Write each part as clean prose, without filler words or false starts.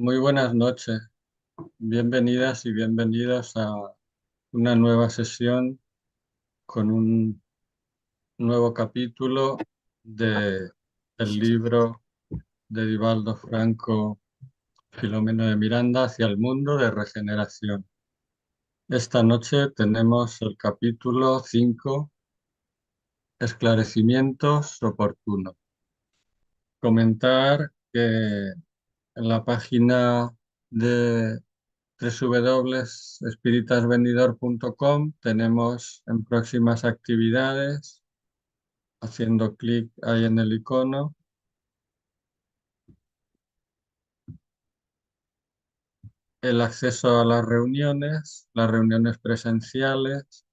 Muy buenas noches, bienvenidas y bienvenidos a una nueva sesión con un nuevo capítulo de el libro de Divaldo Franco, Filomeno de Miranda, Hacia el mundo de regeneración. Esta noche tenemos el capítulo 5, Esclarecimientos oportunos. Comentar que en la página de www.espiritasvendidor.com tenemos en próximas actividades, haciendo clic ahí en el icono, el acceso a las reuniones presenciales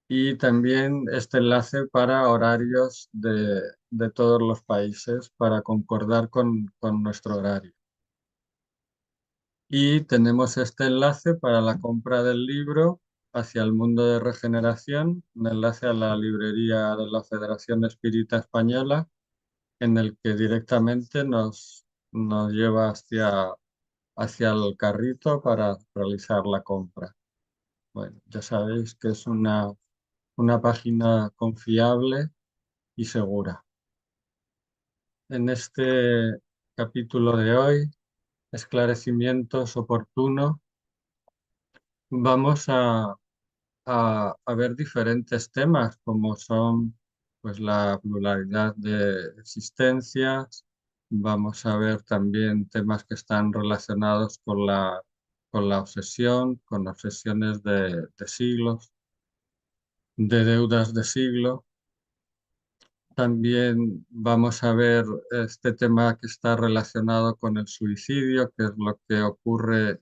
y también este enlace para horarios de todos los países para concordar con nuestro horario. Y tenemos este enlace para la compra del libro Hacia el mundo de regeneración, un enlace a la librería de la Federación Espírita Española, en el que directamente nos lleva hacia el carrito para realizar la compra. Bueno, ya sabéis que es una página confiable y segura. En este capítulo de hoy, esclarecimientos oportunos, vamos a ver diferentes temas como son pues la pluralidad de existencias. Vamos a ver también temas que están relacionados con la obsesión, con obsesiones de siglos, de deudas de siglo. También vamos a ver este tema que está relacionado con el suicidio, que es lo que ocurre,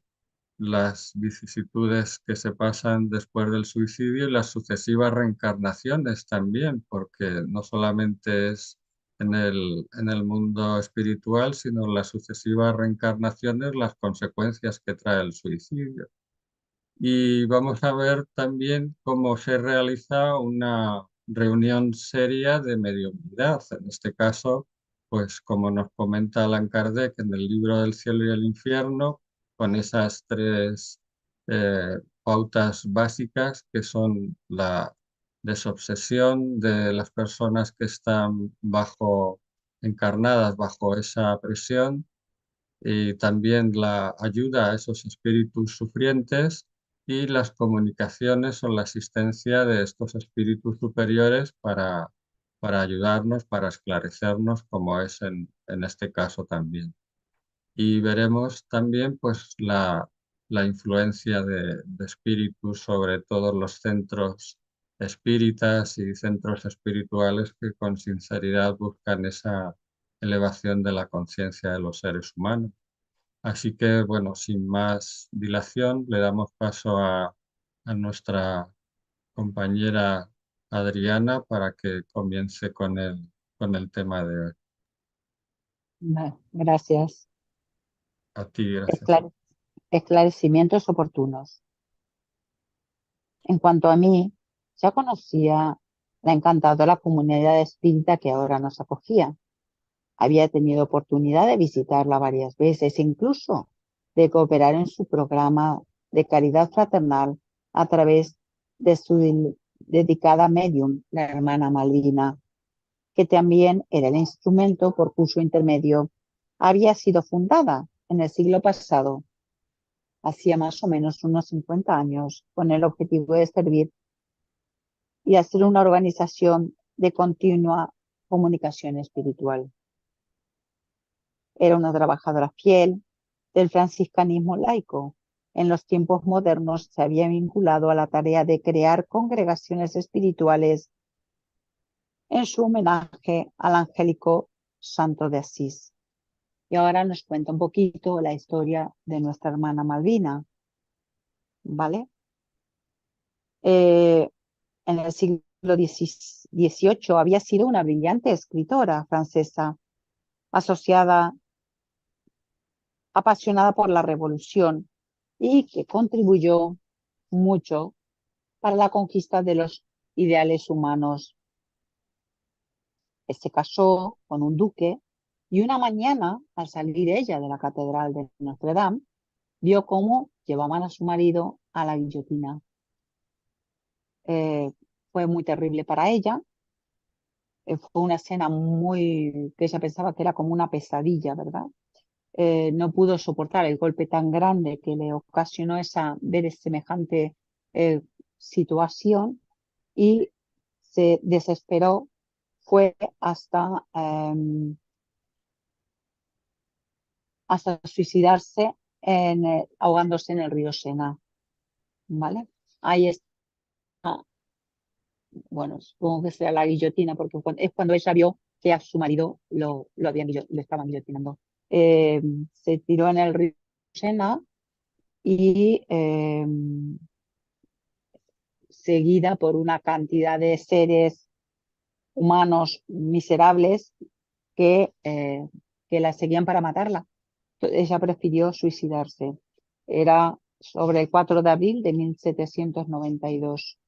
las vicisitudes que se pasan después del suicidio y las sucesivas reencarnaciones también, porque no solamente es en el mundo espiritual, sino las sucesivas reencarnaciones, las consecuencias que trae el suicidio. Y vamos a ver también cómo se realiza una reunión seria de mediunidad. En este caso, pues como nos comenta Allan Kardec en el libro del cielo y el infierno, con esas tres pautas básicas que son la desobsesión de las personas que están encarnadas bajo esa presión, y también la ayuda a esos espíritus sufrientes y las comunicaciones o la asistencia de estos espíritus superiores para ayudarnos, para esclarecernos, como es en este caso también. Y veremos también pues la influencia de espíritus sobre todos los centros espíritas y centros espirituales que con sinceridad buscan esa elevación de la conciencia de los seres humanos. Así que, bueno, sin más dilación, le damos paso a nuestra compañera Adriana para que comience con el tema de hoy. Gracias. A ti, gracias. Esclare- Esclarecimientos oportunos. En cuanto a mí, ya conocía la encantadora comunidad espírita que ahora nos acogía. Había tenido oportunidad de visitarla varias veces, incluso de cooperar en su programa de caridad fraternal a través de su dedicada medium, la hermana Malvina, que también era el instrumento por cuyo intermedio había sido fundada en el siglo pasado, hacía más o menos unos 50 años, con el objetivo de servir y hacer una organización de continua comunicación espiritual. Era una trabajadora fiel del franciscanismo laico. En los tiempos modernos se había vinculado a la tarea de crear congregaciones espirituales en su homenaje al angélico Santo de Asís. Y ahora nos cuenta un poquito la historia de nuestra hermana Malvina, ¿vale? Eh, en el siglo XVIII había sido una brillante escritora francesa, asociada, apasionada por la revolución y que contribuyó mucho para la conquista de los ideales humanos. Se casó con un duque Y una mañana, al salir ella de la catedral de Notre Dame, vio cómo llevaban a su marido a la guillotina. Fue muy terrible para ella. Fue una escena que ella pensaba que era como una pesadilla, ¿verdad? No pudo soportar el golpe tan grande que le ocasionó ver semejante situación y se desesperó. Fue hasta suicidarse ahogándose en el río Sena, ¿vale? Ahí está, bueno, supongo que sea la guillotina, porque es cuando ella vio que a su marido lo estaban guillotinando. Se tiró en el río Sena y seguida por una cantidad de seres humanos miserables que la seguían para matarla. Ella prefirió suicidarse. Era sobre el 4 de abril de 1792.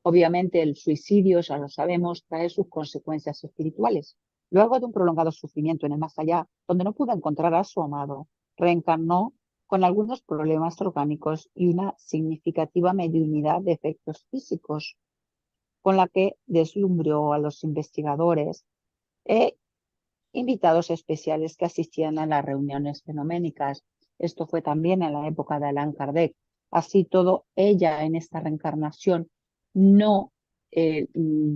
Obviamente el suicidio, ya lo sabemos, trae sus consecuencias espirituales. Luego de un prolongado sufrimiento en el más allá, donde no pudo encontrar a su amado, reencarnó con algunos problemas orgánicos y una significativa mediunidad de efectos físicos, con la que deslumbró a los investigadores e invitados especiales que asistían a las reuniones fenoménicas. Esto fue también en la época de Allan Kardec. Así todo, ella en esta reencarnación no se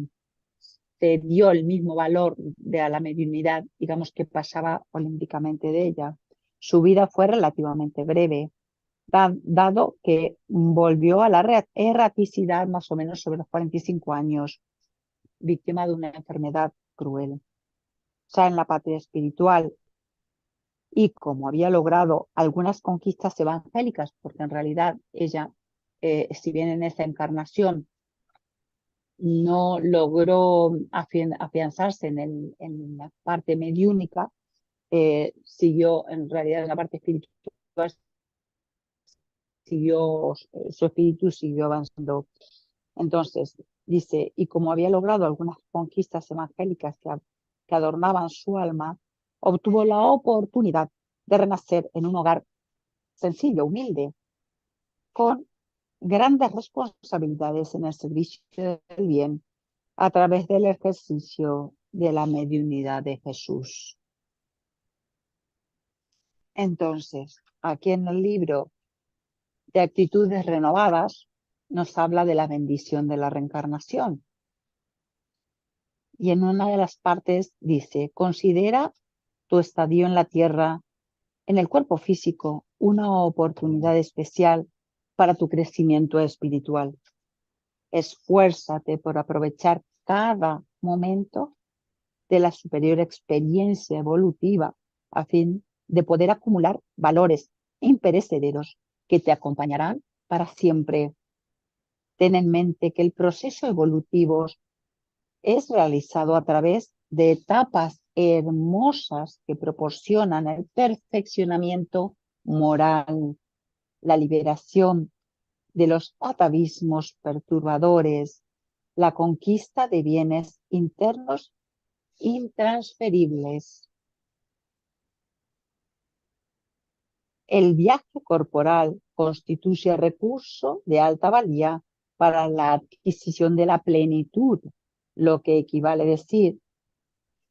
dio el mismo valor a la mediunidad, digamos, que pasaba olímpicamente de ella. Su vida fue relativamente breve, dado que volvió a la erraticidad más o menos sobre los 45 años, víctima de una enfermedad cruel. Ya en la patria espiritual, y como había logrado algunas conquistas evangélicas, porque en realidad ella, si bien en esta encarnación no logró afianzarse en la parte mediúnica, siguió en realidad en la parte espiritual, su espíritu siguió avanzando. Entonces, dice, y como había logrado algunas conquistas evangélicas que adornaban su alma, obtuvo la oportunidad de renacer en un hogar sencillo, humilde, con grandes responsabilidades en el servicio del bien a través del ejercicio de la mediunidad de Jesús. Entonces, aquí en el libro de Actitudes Renovadas nos habla de la bendición de la reencarnación. Y en una de las partes dice, considera tu estadio en la tierra, en el cuerpo físico, una oportunidad especial para tu crecimiento espiritual. Esfuérzate por aprovechar cada momento de la superior experiencia evolutiva a fin de poder acumular valores imperecederos que te acompañarán para siempre. Ten en mente que el proceso evolutivo es realizado a través de etapas hermosas que proporcionan el perfeccionamiento moral, la liberación de los atavismos perturbadores, la conquista de bienes internos intransferibles. El viaje corporal constituye recurso de alta valía para la adquisición de la plenitud, lo que equivale a decir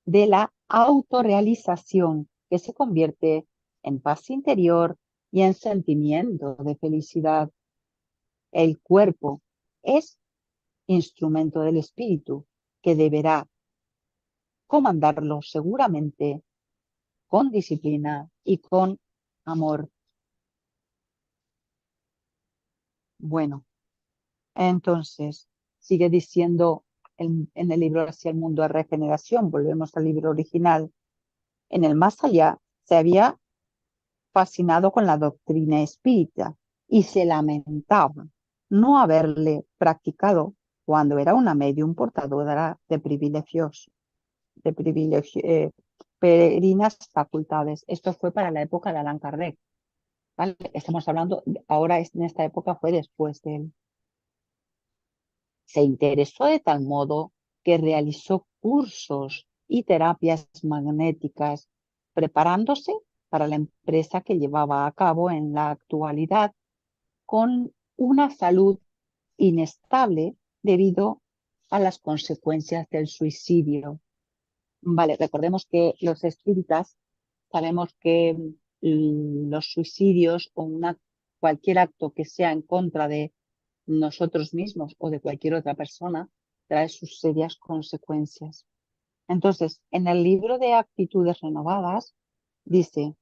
de la autorrealización, que se convierte en paz interior y en sentimiento de felicidad. El cuerpo es instrumento del espíritu que deberá comandarlo seguramente con disciplina y con amor. Bueno, entonces sigue diciendo en el libro Hacia el mundo de regeneración, volvemos al libro original, en el más allá se había fascinado con la doctrina espírita y se lamentaba no haberle practicado cuando era una medium portadora de peregrinas facultades. Esto fue para la época de Allan Kardec, ¿vale? Estamos hablando, ahora en esta época fue después de él. Se interesó de tal modo que realizó cursos y terapias magnéticas, preparándose para la empresa que llevaba a cabo en la actualidad con una salud inestable debido a las consecuencias del suicidio. Vale, recordemos que los espíritas sabemos que los suicidios o cualquier acto que sea en contra de nosotros mismos o de cualquier otra persona trae sus serias consecuencias. Entonces, en el libro de Actitudes Renovadas dice,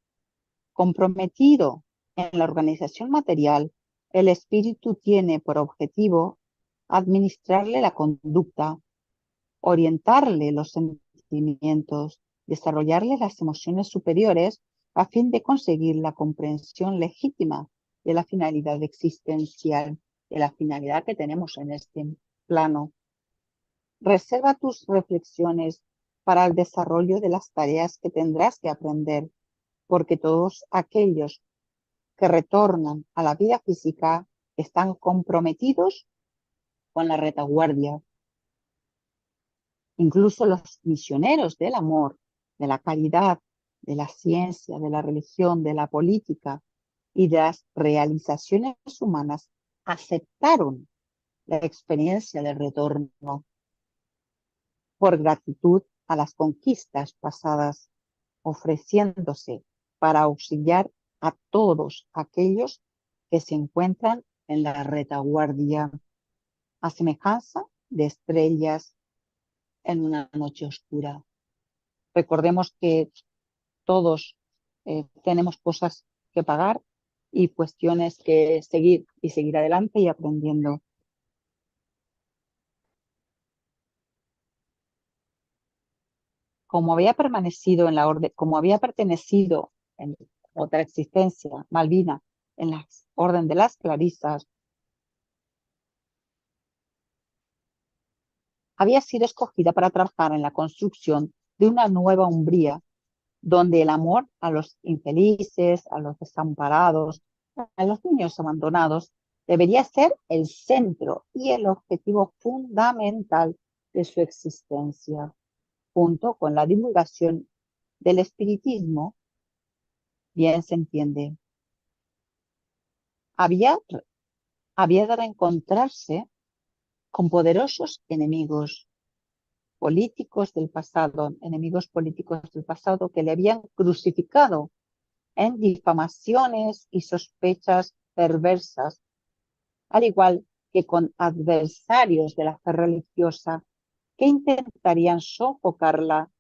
comprometido en la organización material, el espíritu tiene por objetivo administrarle la conducta, orientarle los sentimientos, desarrollarle las emociones superiores a fin de conseguir la comprensión legítima de la finalidad existencial, de la finalidad que tenemos en este plano. Reserva tus reflexiones para el desarrollo de las tareas que tendrás que aprender, porque todos aquellos que retornan a la vida física están comprometidos con la retaguardia. Incluso los misioneros del amor, de la caridad, de la ciencia, de la religión, de la política y de las realizaciones humanas aceptaron la experiencia del retorno por gratitud a las conquistas pasadas, ofreciéndose para auxiliar a todos aquellos que se encuentran en la retaguardia, a semejanza de estrellas en una noche oscura. Recordemos que todos tenemos cosas que pagar y cuestiones que seguir y seguir adelante y aprendiendo. Como había permanecido en la orden, como había pertenecido en otra existencia, Malvina, en la orden de las Clarisas, había sido escogida para trabajar en la construcción de una nueva Umbría, donde el amor a los infelices, a los desamparados, a los niños abandonados, debería ser el centro y el objetivo fundamental de su existencia, junto con la divulgación del espiritismo, bien se entiende. Había de reencontrarse con poderosos enemigos políticos del pasado, enemigos políticos del pasado que le habían crucificado en difamaciones y sospechas perversas, al igual que con adversarios de la fe religiosa que intentarían sofocarla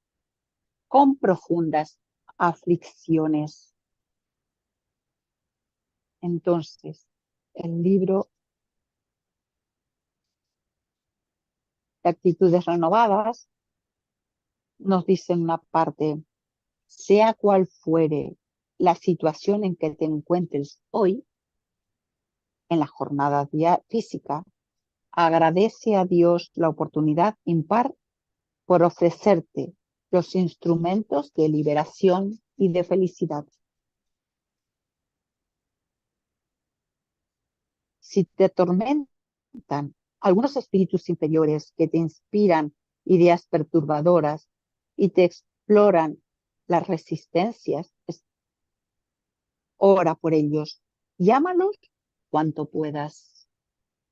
con profundas aflicciones. Entonces, el libro de Actitudes Renovadas nos dice en una parte, sea cual fuere la situación en que te encuentres hoy, en la jornada física, agradece a Dios la oportunidad impar por ofrecerte los instrumentos de liberación y de felicidad. Si te atormentan algunos espíritus inferiores que te inspiran ideas perturbadoras y te exploran las resistencias, ora por ellos, llámalos cuanto puedas.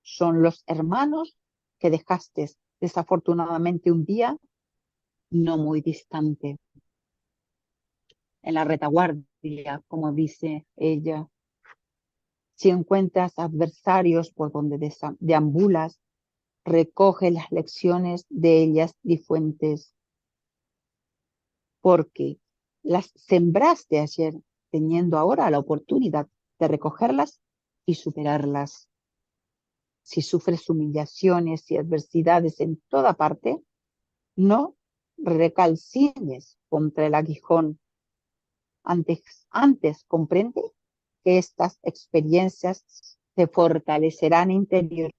Son los hermanos que dejaste desafortunadamente un día no muy distante, en la retaguardia, como dice ella. Si encuentras adversarios por donde deambulas, recoge las lecciones de ellas y fuentes, porque las sembraste ayer, teniendo ahora la oportunidad de recogerlas y superarlas. Si sufres humillaciones y adversidades en toda parte, no recalcines contra el aguijón. Antes comprende que estas experiencias te fortalecerán interiormente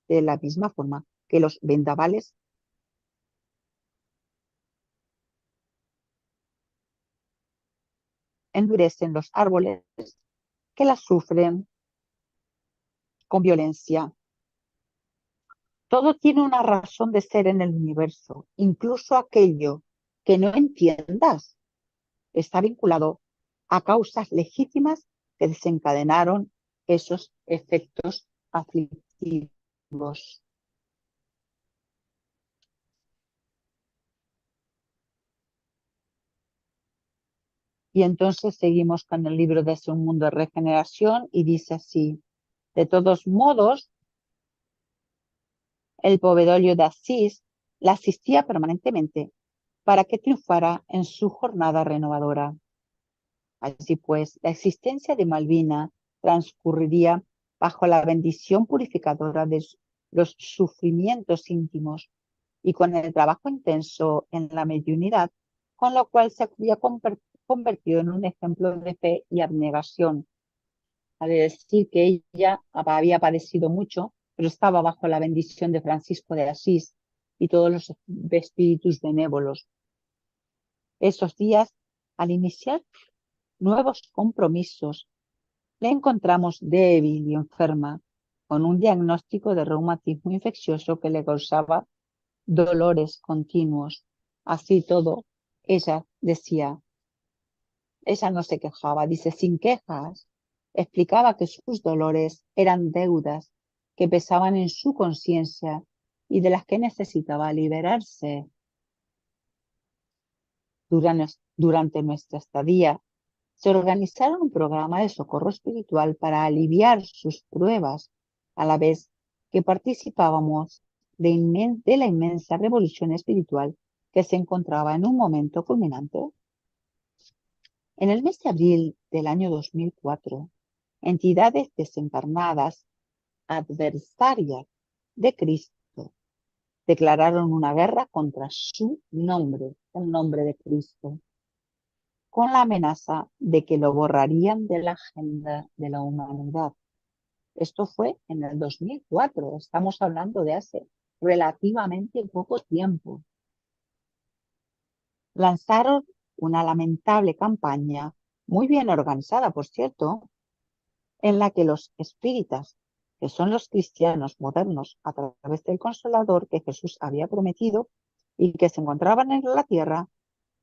de la misma forma que los vendavales endurecen los árboles que las sufren con violencia. Todo tiene una razón de ser en el universo, incluso aquello que no entiendas está vinculado a causas legítimas que desencadenaron esos efectos aflictivos. Y entonces seguimos con el libro de Un mundo de regeneración y dice así: de todos modos, el Povedolio de Asís la asistía permanentemente para que triunfara en su jornada renovadora. Así pues, la existencia de Malvina transcurriría bajo la bendición purificadora de los sufrimientos íntimos y con el trabajo intenso en la mediunidad, con lo cual se había convertido en un ejemplo de fe y abnegación. Ha de decir que ella había padecido mucho, pero estaba bajo la bendición de Francisco de Asís y todos los espíritus benévolos. Esos días, al iniciar nuevos compromisos, la encontramos débil y enferma, con un diagnóstico de reumatismo infeccioso que le causaba dolores continuos. Así todo, ella decía, ella no se quejaba, dice, sin quejas, explicaba que sus dolores eran deudas que pesaban en su conciencia y de las que necesitaba liberarse. Durante nuestra estadía, se organizaron un programa de socorro espiritual para aliviar sus pruebas, a la vez que participábamos de la inmensa revolución espiritual que se encontraba en un momento culminante. En el mes de abril del año 2004, entidades desencarnadas, adversarias de Cristo, declararon una guerra contra su nombre, el nombre de Cristo, con la amenaza de que lo borrarían de la agenda de la humanidad. Esto fue en el 2004, estamos hablando de hace relativamente poco tiempo. Lanzaron una lamentable campaña, muy bien organizada, por cierto, en la que los espíritas, que son los cristianos modernos a través del Consolador que Jesús había prometido y que se encontraban en la tierra,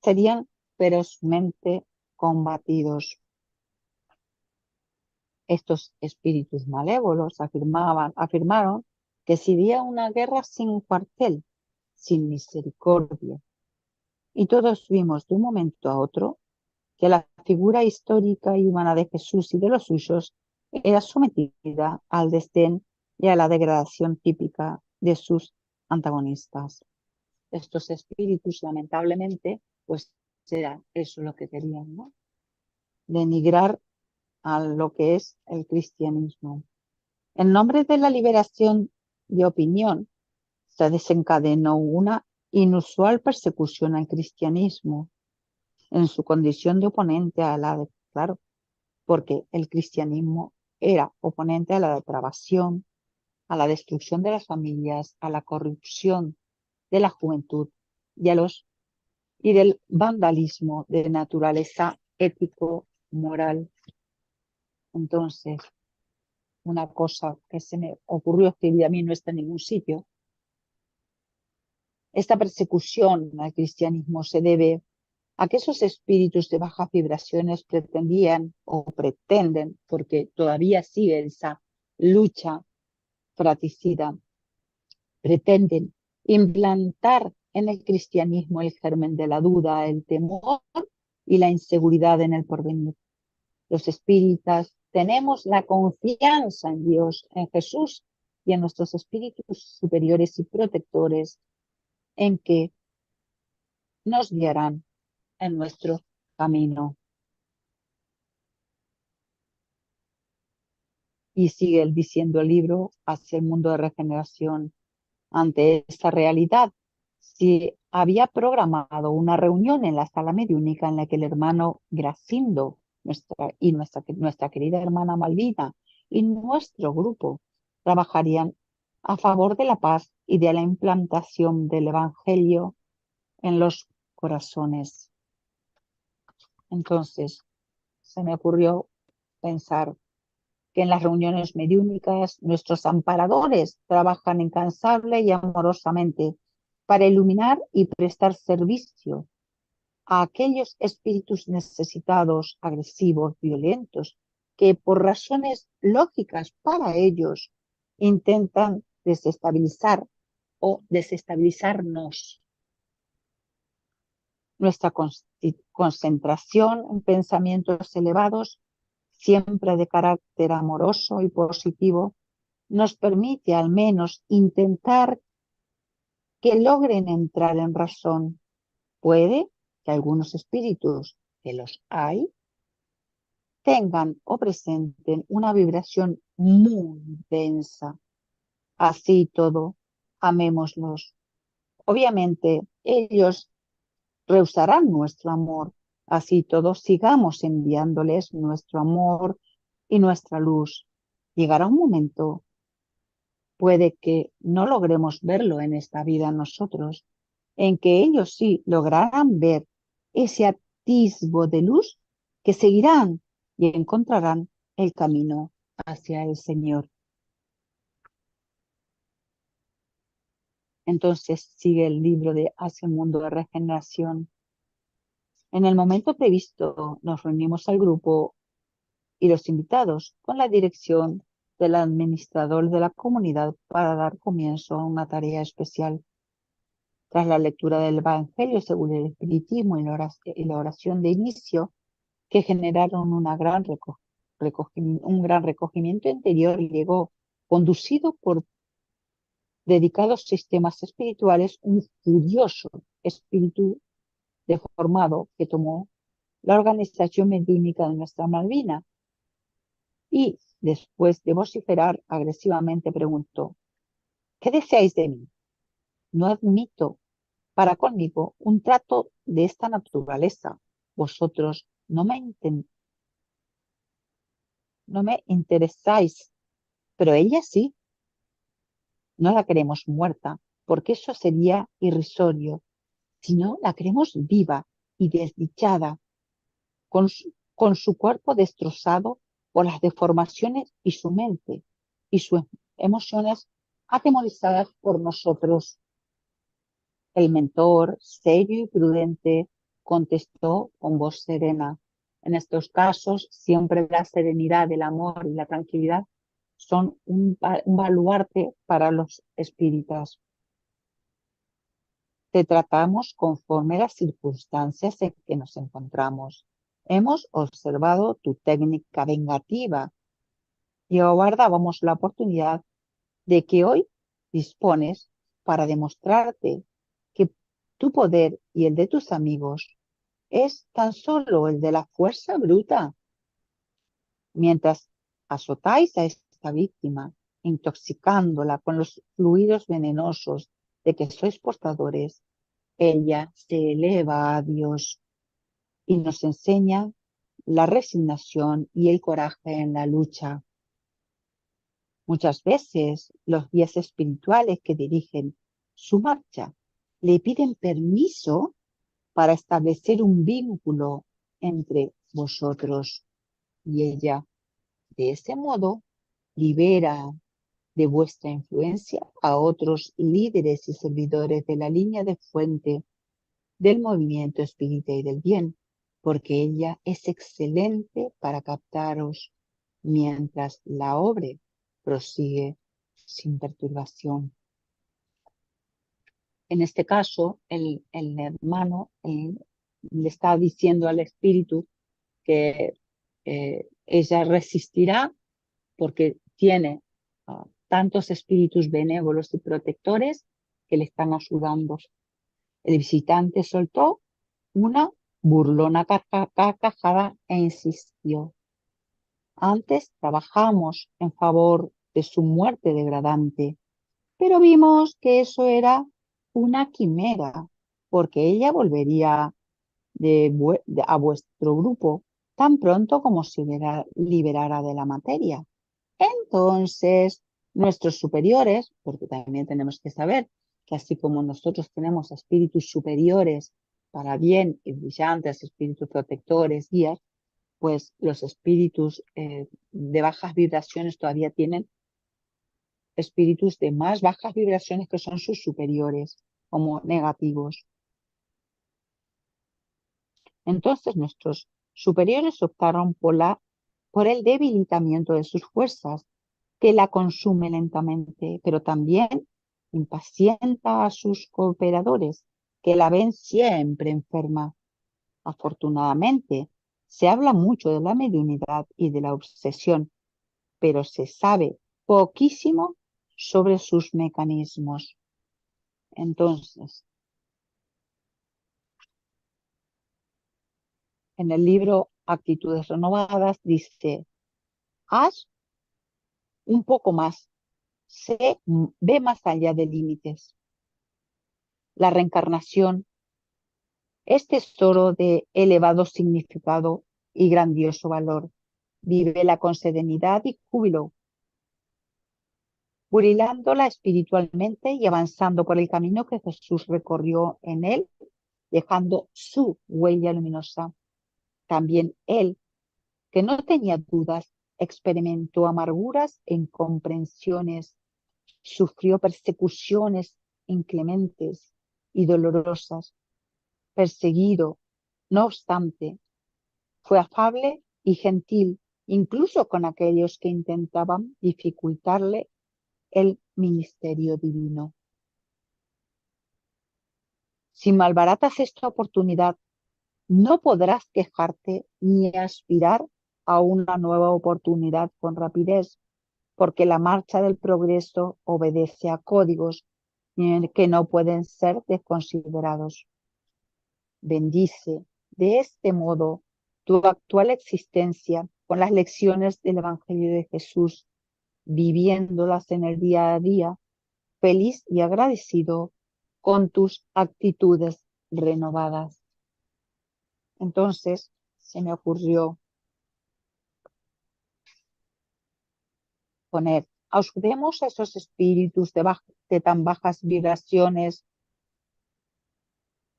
serían ferozmente combatidos. Estos espíritus malévolos afirmaron que sería una guerra sin cuartel, sin misericordia. Y todos vimos de un momento a otro que la figura histórica y humana de Jesús y de los suyos era sometida al desdén y a la degradación típica de sus antagonistas. Estos espíritus, lamentablemente, pues era eso lo que querían, ¿no? Denigrar a lo que es el cristianismo. En nombre de la liberación de opinión, se desencadenó una inusual persecución al cristianismo en su condición de oponente a la, claro, porque el cristianismo era oponente a la depravación, a la destrucción de las familias, a la corrupción de la juventud y del vandalismo de naturaleza ético-moral. Entonces, una cosa que se me ocurrió escribir, a mí no está en ningún sitio. Esta persecución al cristianismo se debe a que esos espíritus de bajas vibraciones pretendían o pretenden, porque todavía sigue esa lucha fratricida, pretenden implantar en el cristianismo el germen de la duda, el temor y la inseguridad en el porvenir. Los espíritas tenemos la confianza en Dios, en Jesús y en nuestros espíritus superiores y protectores, en que nos guiarán en nuestro camino. Y sigue diciendo el libro hacia el mundo de regeneración. Ante esta realidad, se había programado una reunión en la sala mediúnica en la que el hermano Gracindo, nuestra querida hermana Malvina y nuestro grupo trabajarían a favor de la paz y de la implantación del Evangelio en los corazones. Entonces, se me ocurrió pensar que en las reuniones mediúnicas nuestros amparadores trabajan incansable y amorosamente para iluminar y prestar servicio a aquellos espíritus necesitados, agresivos, violentos, que por razones lógicas para ellos intentan desestabilizar o desestabilizarnos. Nuestra concentración en pensamientos elevados, siempre de carácter amoroso y positivo, nos permite al menos intentar que logren entrar en razón. Puede que algunos espíritus, que los hay, tengan o presenten una vibración muy densa. Así todo, amémoslos. Obviamente, ellos rehusarán nuestro amor. Así todo, sigamos enviándoles nuestro amor y nuestra luz. Llegará un momento, puede que no logremos verlo en esta vida nosotros, en que ellos sí lograrán ver ese atisbo de luz, que seguirán y encontrarán el camino hacia el Señor. Entonces sigue el libro de Hacia el mundo de regeneración. En el momento previsto nos reunimos al grupo y los invitados con la dirección del administrador de la comunidad para dar comienzo a una tarea especial. Tras la lectura del Evangelio según el Espiritismo y la oración de inicio, que generaron un gran recogimiento interior, llegó, conducido por dedicados sistemas espirituales, un furioso espíritu deformado que tomó la organización medínica de nuestra Malvina y, después de vociferar agresivamente, preguntó: ¿qué deseáis de mí? No admito para conmigo un trato de esta naturaleza. Vosotros no me interesáis, pero ella sí. No la queremos muerta, porque eso sería irrisorio, sino la queremos viva y desdichada, con su cuerpo destrozado por las deformaciones y su mente y sus emociones atemorizadas por nosotros. El mentor, serio y prudente, contestó con voz serena: en estos casos, siempre la serenidad, el amor y la tranquilidad son un baluarte para los espíritus. Te tratamos conforme a las circunstancias en que nos encontramos. Hemos observado tu técnica vengativa y aguardábamos la oportunidad de que hoy dispones para demostrarte que tu poder y el de tus amigos es tan solo el de la fuerza bruta. Mientras azotáis a esta víctima, intoxicándola con los fluidos venenosos de que sois portadores, ella se eleva a Dios y nos enseña la resignación y el coraje en la lucha. Muchas veces los guías espirituales que dirigen su marcha le piden permiso para establecer un vínculo entre vosotros y ella. De ese modo, libera de vuestra influencia a otros líderes y servidores de la línea de fuente del movimiento espírita y del bien, porque ella es excelente para captaros mientras la obra prosigue sin perturbación. En este caso, el hermano le está diciendo al espíritu que ella resistirá porque tiene tantos espíritus benévolos y protectores que le están ayudando. El visitante soltó una burlona carcajada e insistió: antes trabajamos en favor de su muerte degradante, pero vimos que eso era una quimera, porque ella volvería a vuestro grupo tan pronto como se liberara de la materia. Entonces, nuestros superiores, porque también tenemos que saber que así como nosotros tenemos espíritus superiores para bien y brillantes, espíritus protectores, guías, pues los espíritus de bajas vibraciones todavía tienen espíritus de más bajas vibraciones que son sus superiores, como negativos. Entonces nuestros superiores optaron por el debilitamiento de sus fuerzas, que la consume lentamente, pero también impacienta a sus cooperadores, que la ven siempre enferma. Afortunadamente, se habla mucho de la mediunidad y de la obsesión, pero se sabe poquísimo sobre sus mecanismos. Entonces, en el libro Actitudes Renovadas dice, haz un poco más, ve más allá de límites. La reencarnación es tesoro de elevado significado y grandioso valor. Vívela con serenidad y júbilo, purilándola espiritualmente y avanzando por el camino que Jesús recorrió en él, dejando su huella luminosa. También él, que no tenía dudas, experimentó amarguras e incomprensiones, sufrió persecuciones inclementes y dolorosas, perseguido. No obstante, fue afable y gentil, incluso con aquellos que intentaban dificultarle el ministerio divino. Si malbaratas esta oportunidad, no podrás quejarte ni aspirar a una nueva oportunidad con rapidez, porque la marcha del progreso obedece a códigos que no pueden ser desconsiderados. Bendice de este modo tu actual existencia con las lecciones del Evangelio de Jesús, viviéndolas en el día a día, feliz y agradecido con tus actitudes renovadas. Entonces se me ocurrió poner, ayudemos a esos espíritus de tan bajas vibraciones,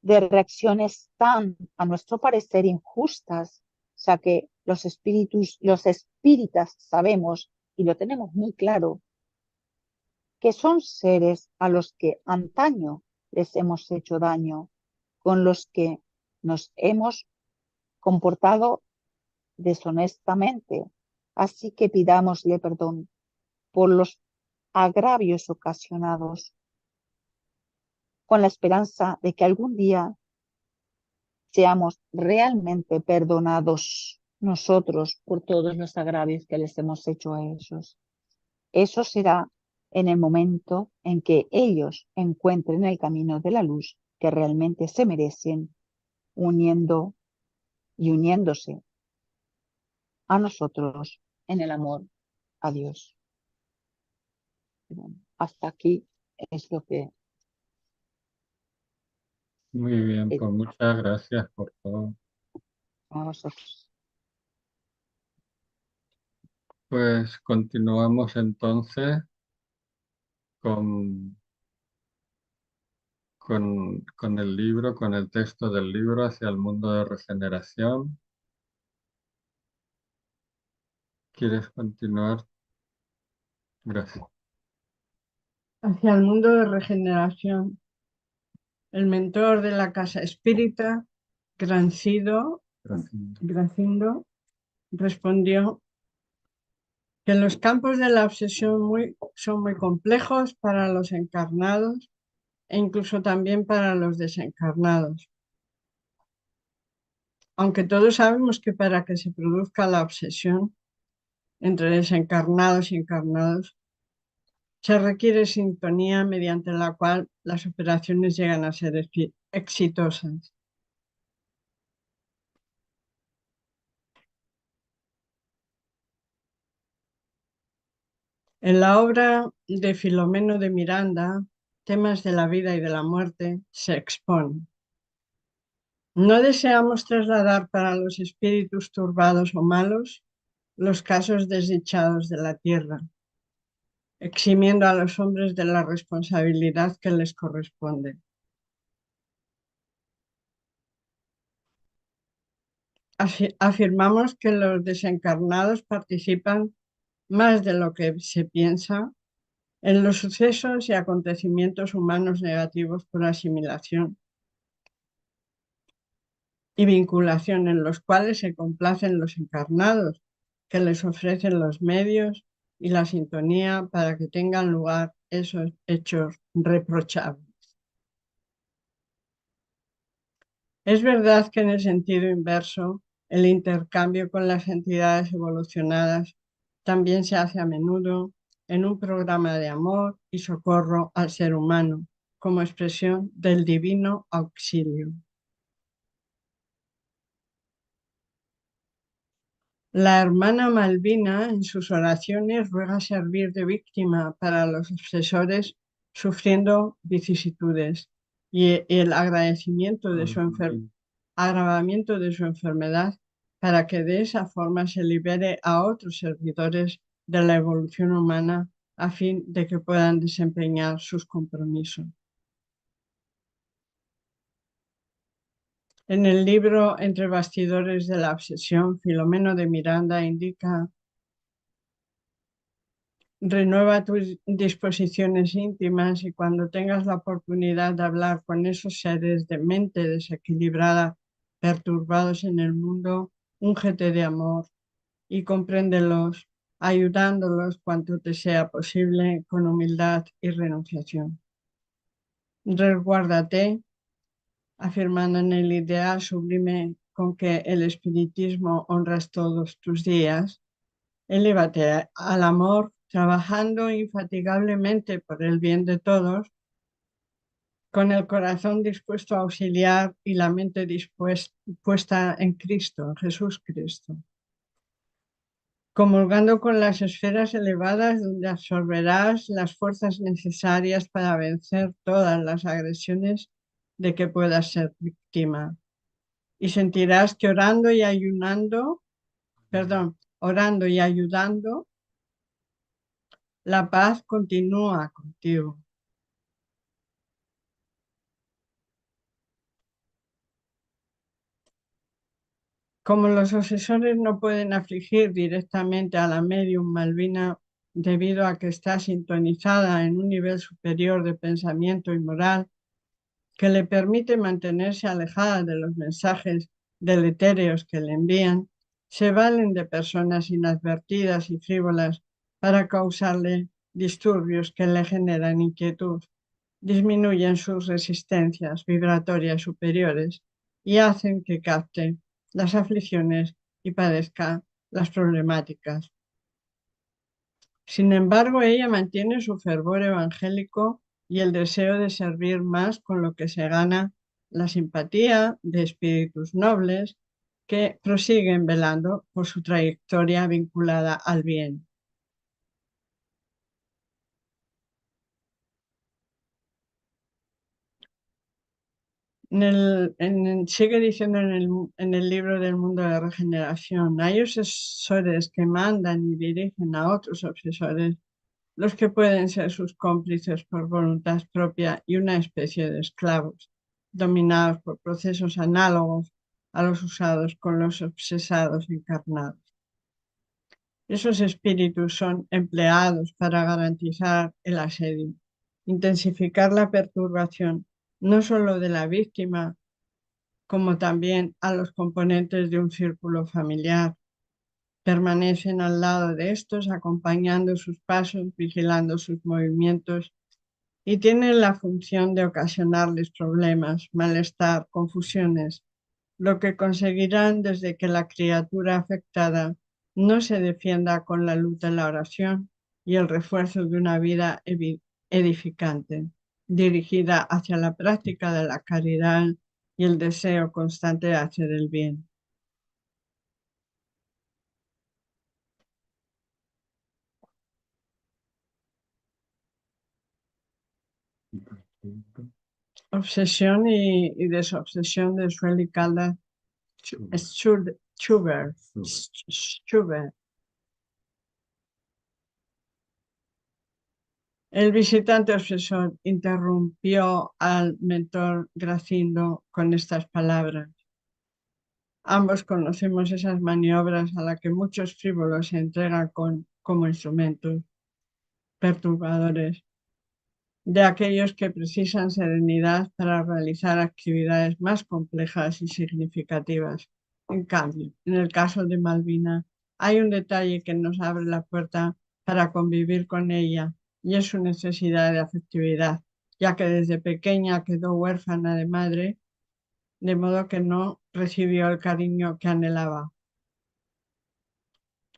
de reacciones tan, a nuestro parecer, injustas, ya que los espíritus, los espíritas sabemos y lo tenemos muy claro, que son seres a los que antaño les hemos hecho daño, con los que nos hemos comportado deshonestamente. Así que pidámosle perdón por los agravios ocasionados, con la esperanza de que algún día seamos realmente perdonados nosotros por todos los agravios que les hemos hecho a ellos. Eso será en el momento en que ellos encuentren el camino de la luz que realmente se merecen, uniendo y uniéndose a nosotros en el amor a Dios. Bueno, hasta aquí es lo que Muy bien, he pues dicho muchas gracias por todo. a vosotros. Pues continuamos entonces con, con el libro, con el texto del libro Hacia el mundo de regeneración. ¿Quieres continuar? Gracias. Hacia el mundo de regeneración. El mentor de la casa espírita, Gracindo, Gracias. respondió que los campos de la obsesión son muy complejos para los encarnados e incluso también para los desencarnados. Aunque todos sabemos que para que se produzca la obsesión entre desencarnados y encarnados, se requiere sintonía mediante la cual las operaciones llegan a ser exitosas. En la obra de Filomeno de Miranda, Temas de la vida y de la muerte, se expone. No deseamos trasladar para los espíritus turbados o malos los casos desdichados de la tierra, eximiendo a los hombres de la responsabilidad que les corresponde. Afirmamos que los desencarnados participan más de lo que se piensa en los sucesos y acontecimientos humanos negativos por asimilación y vinculación en los cuales se complacen los encarnados, que les ofrecen los medios y la sintonía para que tengan lugar esos hechos reprochables. Es verdad que en el sentido inverso, el intercambio con las entidades evolucionadas también se hace a menudo en un programa de amor y socorro al ser humano, como expresión del divino auxilio. La hermana Malvina en sus oraciones ruega servir de víctima para los obsesores sufriendo vicisitudes y el agravamiento de su enfermedad para que de esa forma se libere a otros servidores de la evolución humana a fin de que puedan desempeñar sus compromisos. En el libro Entre bastidores de la obsesión, Filomeno de Miranda indica: renueva tus disposiciones íntimas y cuando tengas la oportunidad de hablar con esos seres de mente desequilibrada, perturbados en el mundo, úngete de amor y compréndelos, ayudándolos cuanto te sea posible con humildad y renunciación. Resguárdate, afirmando en el ideal sublime con que el espiritismo honras todos tus días. Elévate al amor, trabajando infatigablemente por el bien de todos, con el corazón dispuesto a auxiliar y la mente puesta en Cristo, en Jesús Cristo. Comulgando con las esferas elevadas donde absorberás las fuerzas necesarias para vencer todas las agresiones de que puedas ser víctima. Y sentirás que orando y ayudando, la paz continúa contigo. Como los obsesores no pueden afligir directamente a la medium Malvina debido a que está sintonizada en un nivel superior de pensamiento y moral que le permite mantenerse alejada de los mensajes deletéreos que le envían, se valen de personas inadvertidas y frívolas para causarle disturbios que le generan inquietud, disminuyen sus resistencias vibratorias superiores y hacen que capte las aflicciones y padezca las problemáticas. Sin embargo, ella mantiene su fervor evangélico y el deseo de servir más, con lo que se gana la simpatía de espíritus nobles que prosiguen velando por su trayectoria vinculada al bien. Sigue diciendo en el libro del mundo de regeneración: hay obsesores que mandan y dirigen a otros obsesores, los que pueden ser sus cómplices por voluntad propia y una especie de esclavos, dominados por procesos análogos a los usados con los obsesados encarnados. Esos espíritus son empleados para garantizar el asedio, intensificar la perturbación, no solo de la víctima, como también a los componentes de un círculo familiar. Permanecen al lado de estos, acompañando sus pasos, vigilando sus movimientos y tienen la función de ocasionarles problemas, malestar, confusiones, lo que conseguirán desde que la criatura afectada no se defienda con la luz de la oración y el refuerzo de una vida edificante, dirigida hacia la práctica de la caridad y el deseo constante de hacer el bien. Obsesión y desobsesión de Sueli Caldas Schubert. El visitante obsesor interrumpió al mentor Gracindo con estas palabras: Ambos conocemos esas maniobras a las que muchos frívolos se entregan como instrumentos perturbadores de aquellos que precisan serenidad para realizar actividades más complejas y significativas. En cambio, en el caso de Malvina, hay un detalle que nos abre la puerta para convivir con ella y es su necesidad de afectividad, ya que desde pequeña quedó huérfana de madre, de modo que no recibió el cariño que anhelaba.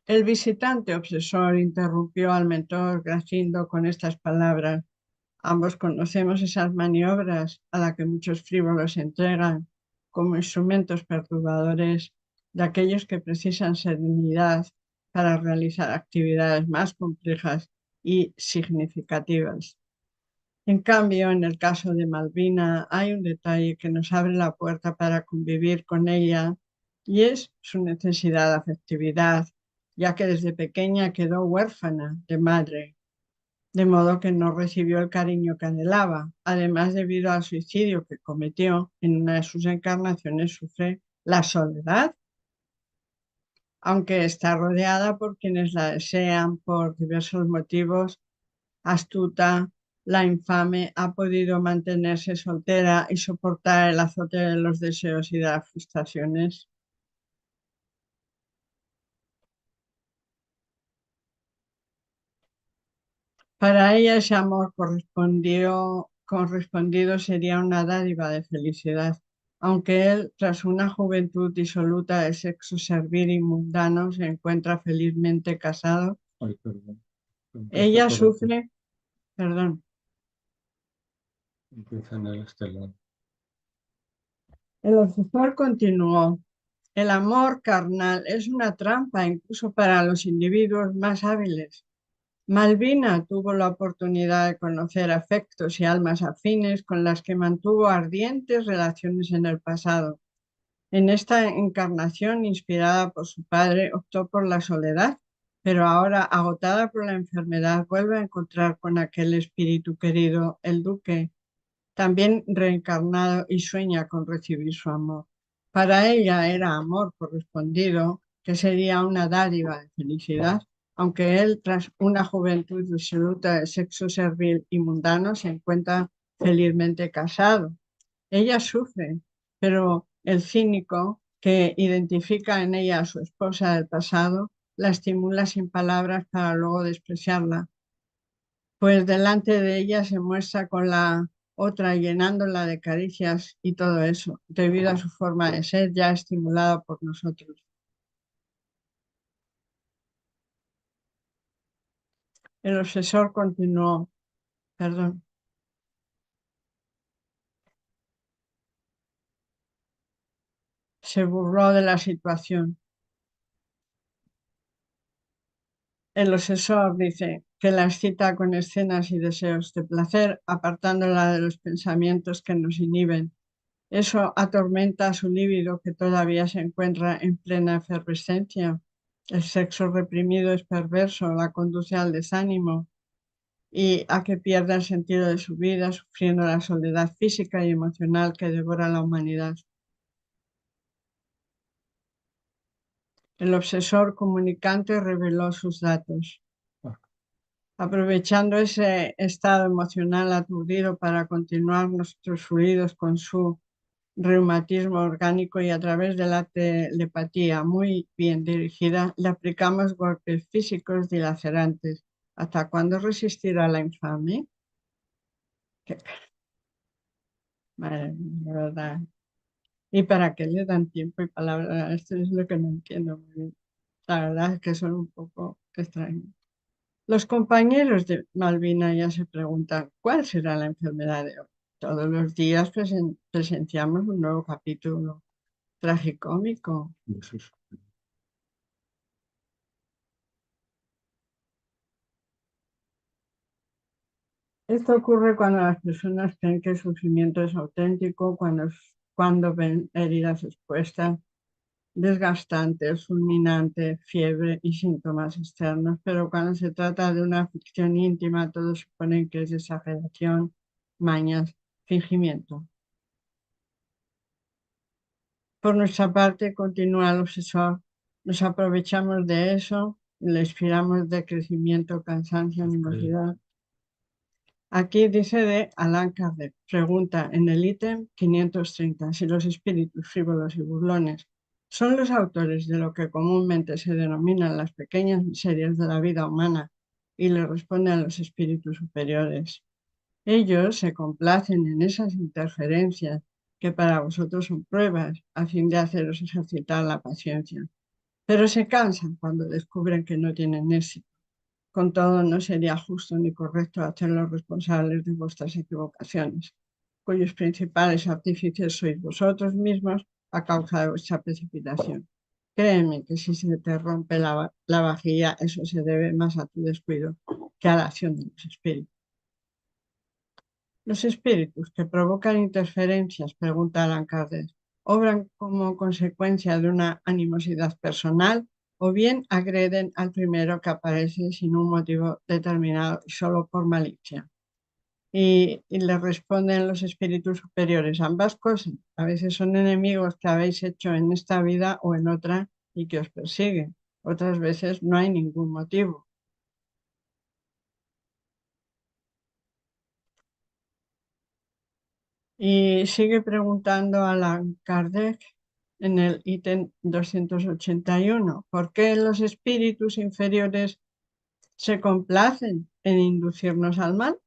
El visitante obsesor interrumpió al mentor Gracindo con estas palabras: ambos conocemos esas maniobras a las que muchos frívolos se entregan como instrumentos perturbadores de aquellos que precisan serenidad para realizar actividades más complejas y significativas. En cambio, en el caso de Malvina, hay un detalle que nos abre la puerta para convivir con ella y es su necesidad de afectividad, ya que desde pequeña quedó huérfana de madre, de modo que no recibió el cariño que anhelaba. Además, debido al suicidio que cometió en una de sus encarnaciones, sufre la soledad, aunque está rodeada por quienes la desean por diversos motivos. Astuta, la infame ha podido mantenerse soltera y soportar el azote de los deseos y de las frustraciones. Para ella ese amor correspondido sería una dádiva de felicidad, aunque él, tras una juventud disoluta de sexo servil y mundano, se encuentra felizmente casado. Ay, perdón. Ella sufre, perdón, Empieza en el estelar. el obsesor continuó: el amor carnal es una trampa incluso para los individuos más hábiles. Malvina tuvo la oportunidad de conocer afectos y almas afines con las que mantuvo ardientes relaciones en el pasado. En esta encarnación, inspirada por su padre, optó por la soledad, pero ahora, agotada por la enfermedad, vuelve a encontrar con aquel espíritu querido, el duque, también reencarnado, y sueña con recibir su amor. Para ella era amor correspondido, que sería una dádiva de felicidad, aunque él, tras una juventud disoluta de sexo servil y mundano, se encuentra felizmente casado. Ella sufre, pero el cínico, que identifica en ella a su esposa del pasado, la estimula sin palabras para luego despreciarla, pues delante de ella se muestra con la otra llenándola de caricias y todo eso, debido a su forma de ser ya estimulada por nosotros. El obsesor continuó, perdón, se burló de la situación. El obsesor dice que la excita con escenas y deseos de placer, apartándola de los pensamientos que nos inhiben. Eso atormenta a su líbido, que todavía se encuentra en plena efervescencia. El sexo reprimido es perverso, la conduce al desánimo y a que pierda el sentido de su vida, sufriendo la soledad física y emocional que devora la humanidad. El obsesor comunicante reveló sus datos. Aprovechando ese estado emocional aturdido para continuar nuestros fluidos con su reumatismo orgánico y a través de la telepatía muy bien dirigida, le aplicamos golpes físicos dilacerantes. ¿Hasta cuándo resistirá la infame? Madre mía, de verdad. ¿Y para qué le dan tiempo y palabra? Esto es lo que no entiendo muy bien. La verdad es que son un poco extraños. Los compañeros de Malvina ya se preguntan, ¿cuál será la enfermedad de hoy? Todos los días presenciamos un nuevo capítulo tragicómico. Jesús. Esto ocurre cuando las personas creen que el sufrimiento es auténtico, cuando ven heridas expuestas, desgastantes, fulminantes, fiebre y síntomas externos, pero cuando se trata de una ficción íntima, todos suponen que es exageración, mañas, fingimiento. Por nuestra parte, continúa el obsesor, nos aprovechamos de eso y le inspiramos de crecimiento, cansancio, animosidad. Aquí dice de Allan Kardec, pregunta en el ítem 530, si los espíritus frívolos y burlones son los autores de lo que comúnmente se denominan las pequeñas miserias de la vida humana, y le responden los espíritus superiores. Ellos se complacen en esas interferencias que para vosotros son pruebas, a fin de haceros ejercitar la paciencia, pero se cansan cuando descubren que no tienen éxito. Con todo, no sería justo ni correcto hacerlos responsables de vuestras equivocaciones, cuyos principales artífices sois vosotros mismos a causa de vuestra precipitación. Créeme que si se te rompe la vajilla, eso se debe más a tu descuido que a la acción de los espíritus. Los espíritus que provocan interferencias, pregunta Allan Kardec, obran como consecuencia de una animosidad personal o bien agreden al primero que aparece sin un motivo determinado y solo por malicia. Y le responden los espíritus superiores, ambas cosas. A veces son enemigos que habéis hecho en esta vida o en otra y que os persiguen. Otras veces no hay ningún motivo. Y sigue preguntando Allan Kardec en el ítem 281, ¿por qué los espíritus inferiores se complacen en inducirnos al mal?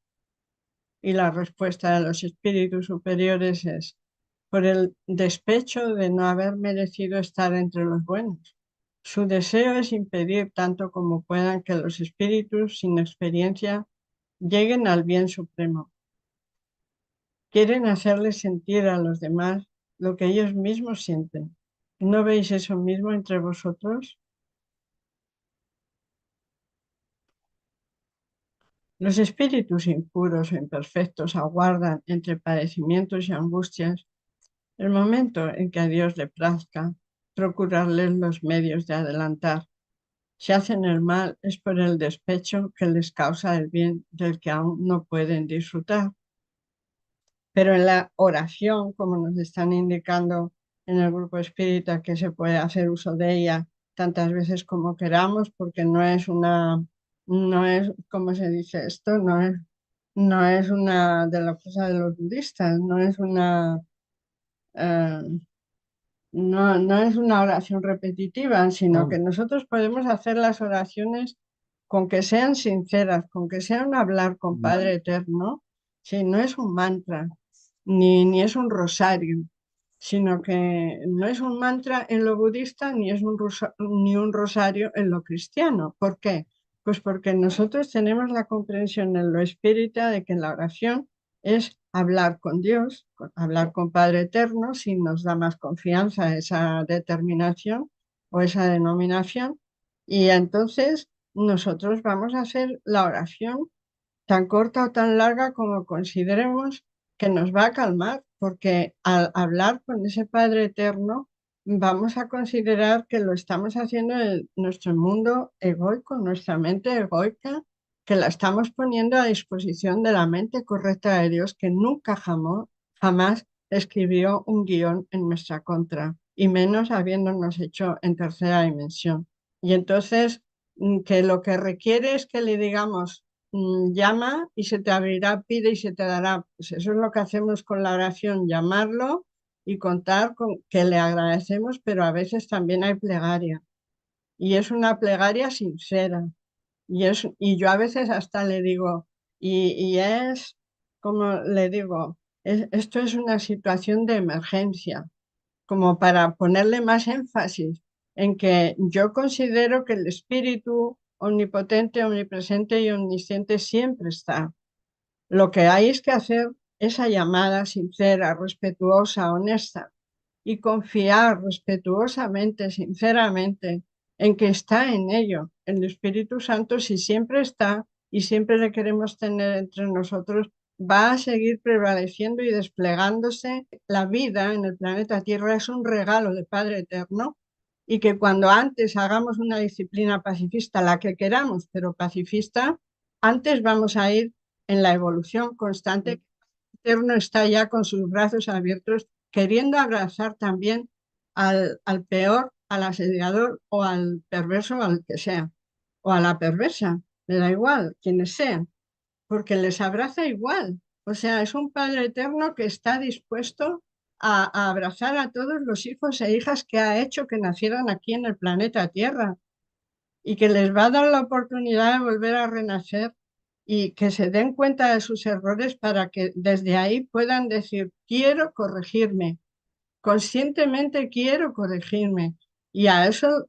Y la respuesta de los espíritus superiores es, por el despecho de no haber merecido estar entre los buenos. Su deseo es impedir tanto como puedan que los espíritus sin experiencia lleguen al bien supremo. Quieren hacerles sentir a los demás lo que ellos mismos sienten. ¿No veis eso mismo entre vosotros? Los espíritus impuros o imperfectos aguardan entre padecimientos y angustias el momento en que a Dios le plazca procurarles los medios de adelantar. Si hacen el mal es por el despecho que les causa el bien del que aún no pueden disfrutar. Pero en la oración, como nos están indicando en el grupo espírita, que se puede hacer uso de ella tantas veces como queramos, porque no es, ¿cómo se dice esto? No es una de las cosas de los budistas, eh, no es una oración repetitiva, sino que nosotros podemos hacer las oraciones con que sean sinceras, con que sea un hablar con Padre Eterno, si no es un mantra, ni es un rosario, sino que no es un mantra en lo budista, ni es ni un rosario en lo cristiano. ¿Por qué? Pues porque nosotros tenemos la comprensión en lo espírita de que la oración es hablar con Dios, hablar con Padre Eterno, si nos da más confianza esa determinación o esa denominación. Y entonces nosotros vamos a hacer la oración tan corta o tan larga como consideremos que nos va a calmar, porque al hablar con ese Padre Eterno vamos a considerar que lo estamos haciendo en nuestro mundo egoico, nuestra mente egoica, que la estamos poniendo a disposición de la mente correcta de Dios, que nunca jamás escribió un guión en nuestra contra, y menos habiéndonos hecho en tercera dimensión. Y entonces, que lo que requiere es que le digamos, llama y se te abrirá, pide y se te dará. Pues eso es lo que hacemos con la oración, llamarlo y contar con que le agradecemos, pero a veces también hay plegaria. Y es una plegaria sincera. Y yo a veces hasta le digo, y es como le digo, esto es una situación de emergencia, como para ponerle más énfasis en que yo considero que el espíritu omnipotente, omnipresente y omnisciente siempre está. Lo que hay es que hacer esa llamada sincera, respetuosa, honesta y confiar respetuosamente, sinceramente, en que está en ello. El Espíritu Santo, si siempre está y siempre le queremos tener entre nosotros, va a seguir prevaleciendo y desplegándose. La vida en el planeta Tierra es un regalo de Padre Eterno, y que cuando antes hagamos una disciplina pacifista, la que queramos, pero pacifista, antes vamos a ir en la evolución constante. El Eterno está ya con sus brazos abiertos, queriendo abrazar también al peor, al asediador o al perverso, al que sea, o a la perversa, le da igual, quienes sean, porque les abraza igual. O sea, es un Padre eterno que está dispuesto a abrazar a todos los hijos e hijas que ha hecho que nacieran aquí en el planeta Tierra y que les va a dar la oportunidad de volver a renacer y que se den cuenta de sus errores para que desde ahí puedan decir, quiero corregirme, conscientemente quiero corregirme. Y a eso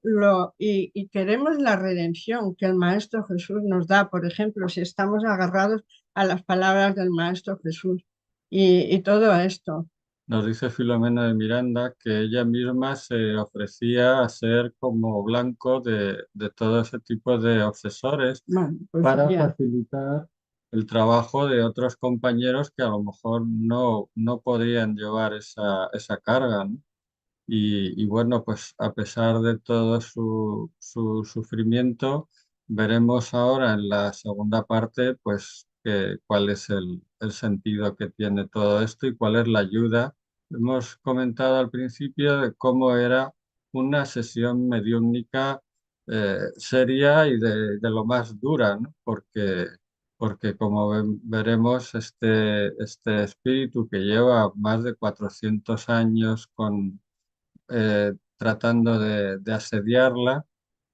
y queremos la redención que el Maestro Jesús nos da, por ejemplo, si estamos agarrados a las palabras del Maestro Jesús y todo esto. Nos dice Filomena de Miranda que ella misma se ofrecía a ser como blanco de todo ese tipo de obsesores Bueno, pues para ya. facilitar el trabajo de otros compañeros que a lo mejor no podrían llevar esa carga, ¿no? Y bueno, pues a pesar de todo su sufrimiento, veremos ahora en la segunda parte, pues cuál es el sentido que tiene todo esto y cuál es la ayuda. Hemos comentado al principio de cómo era una sesión mediúmnica seria y de lo más dura, ¿no? Porque como veremos, este espíritu que lleva más de 400 años tratando de asediarla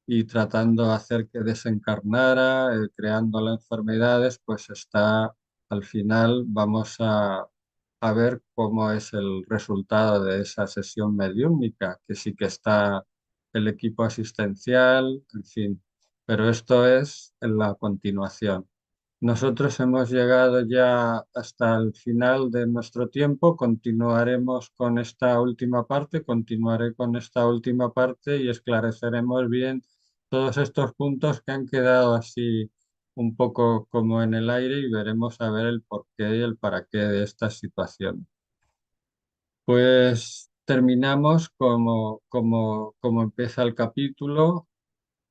y tratando de hacer que desencarnara, creándole enfermedades, pues está, al final vamos a ver cómo es el resultado de esa sesión mediúmnica, que sí que está el equipo asistencial, en fin, pero esto es en la continuación. Nosotros hemos llegado ya hasta el final de nuestro tiempo, continuaremos con esta última parte, continuaré con esta última parte y esclareceremos bien todos estos puntos que han quedado así un poco como en el aire y veremos a ver el porqué y el para qué de esta situación. Pues terminamos como empieza el capítulo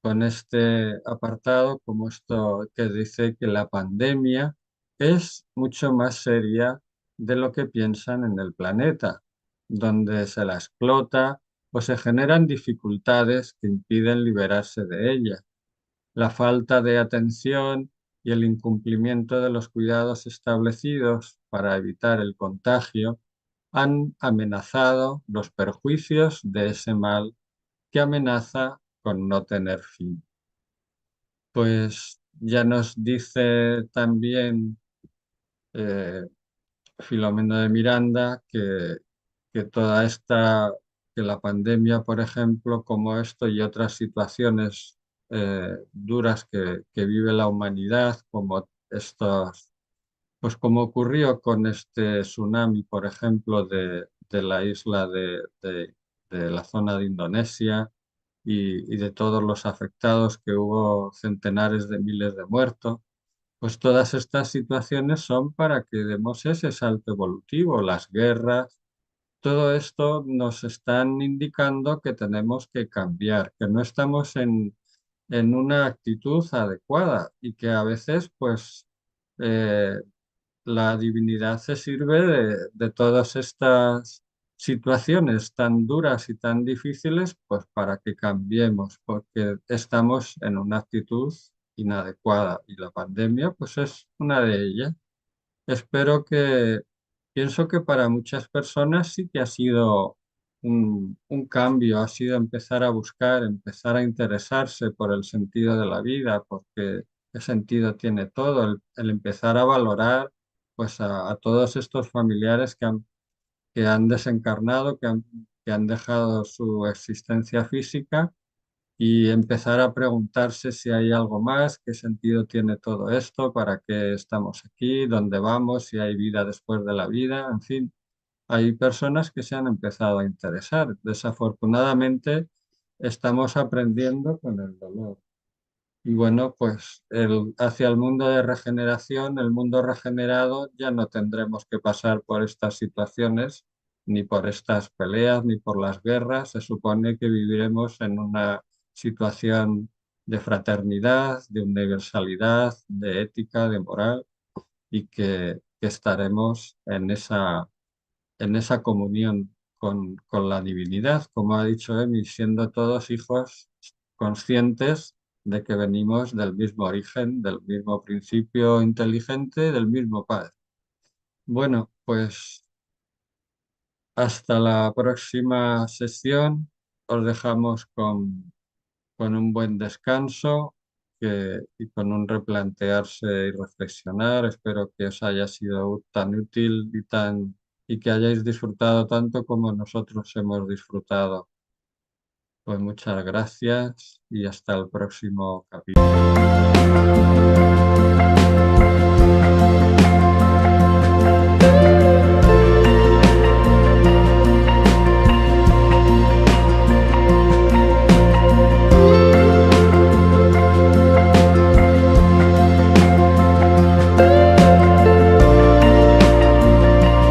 con este apartado, como esto que dice que la pandemia es mucho más seria de lo que piensan en el planeta, donde se la explota o se generan dificultades que impiden liberarse de ella. La falta de atención y el incumplimiento de los cuidados establecidos para evitar el contagio han amenazado los perjuicios de ese mal que amenaza con no tener fin. Pues ya nos dice también eh, Filomeno de Miranda que toda esta, que la pandemia, por ejemplo, como esto y otras situaciones duras que vive la humanidad, como estos, pues como ocurrió con este tsunami, por ejemplo, de la isla de la zona de Indonesia y de todos los afectados, que hubo centenares de miles de muertos. Pues todas estas situaciones son para que demos ese salto evolutivo, las guerras, todo esto nos están indicando que tenemos que cambiar, que no estamos en una actitud adecuada y que a veces pues eh, la divinidad se sirve de todas estas situaciones tan duras y tan difíciles, pues para que cambiemos, porque estamos en una actitud inadecuada y la pandemia, pues es una de ellas. Espero pienso que para muchas personas sí que ha sido un cambio, ha sido empezar a buscar, empezar a interesarse por el sentido de la vida, porque qué sentido tiene todo, el empezar a valorar pues a todos estos familiares que han desencarnado, que han dejado su existencia física y empezar a preguntarse si hay algo más, qué sentido tiene todo esto, para qué estamos aquí, dónde vamos, si hay vida después de la vida, en fin, hay personas que se han empezado a interesar. Desafortunadamente, estamos aprendiendo con el dolor. Y bueno, pues hacia el mundo de regeneración, el mundo regenerado, ya no tendremos que pasar por estas situaciones, ni por estas peleas, ni por las guerras. Se supone que viviremos en una situación de fraternidad, de universalidad, de ética, de moral, y que estaremos en esa comunión con la divinidad, como ha dicho Emi, siendo todos hijos conscientes de que venimos del mismo origen, del mismo principio inteligente, del mismo Padre. Bueno, pues hasta la próxima sesión. Os dejamos con un buen descanso y con un replantearse y reflexionar. Espero que os haya sido tan útil y que hayáis disfrutado tanto como nosotros hemos disfrutado. Pues muchas gracias y hasta el próximo capítulo.